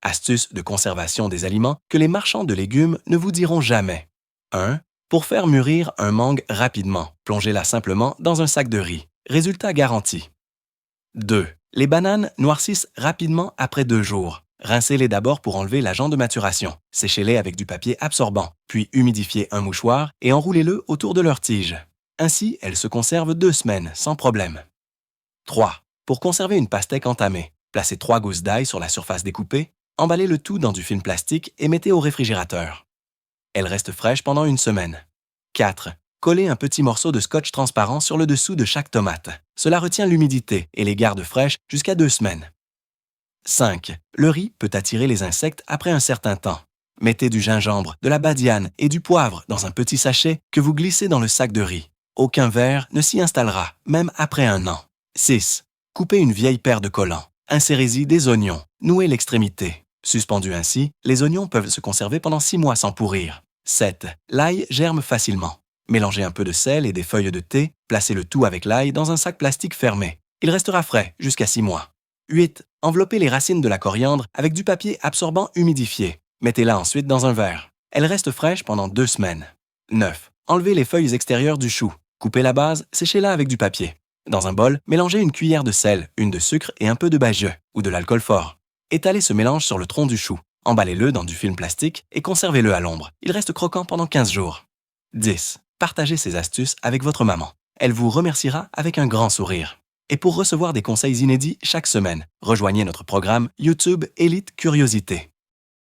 Astuces de conservation des aliments que les marchands de légumes ne vous diront jamais. 1. Pour faire mûrir un mangue rapidement, plongez-la simplement dans un sac de riz. Résultat garanti. 2. Les bananes noircissent rapidement après 2 jours. Rincez-les d'abord pour enlever l'agent de maturation. Séchez-les avec du papier absorbant, puis humidifiez un mouchoir et enroulez-le autour de leur tige. Ainsi, elles se conservent 2 semaines sans problème. 3. Pour conserver une pastèque entamée, placez 3 gousses d'ail sur la surface découpée, emballez le tout dans du film plastique et mettez au réfrigérateur. Elle reste fraîche pendant 1 semaine. 4. Collez un petit morceau de scotch transparent sur le dessous de chaque tomate. Cela retient l'humidité et les garde fraîches jusqu'à 2 semaines. 5. Le riz peut attirer les insectes après un certain temps. Mettez du gingembre, de la badiane et du poivre dans un petit sachet que vous glissez dans le sac de riz. Aucun ver ne s'y installera, même après 1 an. 6. Coupez une vieille paire de collants. Insérez-y des oignons. Nouez l'extrémité. Suspendus ainsi, les oignons peuvent se conserver pendant 6 mois sans pourrir. 7. L'ail germe facilement. Mélangez un peu de sel et des feuilles de thé, placez le tout avec l'ail dans un sac plastique fermé. Il restera frais jusqu'à 6 mois. 8. Enveloppez les racines de la coriandre avec du papier absorbant humidifié. Mettez-la ensuite dans un verre. Elle reste fraîche pendant 2 semaines. 9. Enlevez les feuilles extérieures du chou. Coupez la base, séchez-la avec du papier. Dans un bol, mélangez une cuillère de sel, une de sucre et un peu de baigieux ou de l'alcool fort. Étalez ce mélange sur le tronc du chou. Emballez-le dans du film plastique et conservez-le à l'ombre. Il reste croquant pendant 15 jours. 10. Partagez ces astuces avec votre maman. Elle vous remerciera avec un grand sourire. Et pour recevoir des conseils inédits chaque semaine, rejoignez notre programme YouTube Élite Curiosité.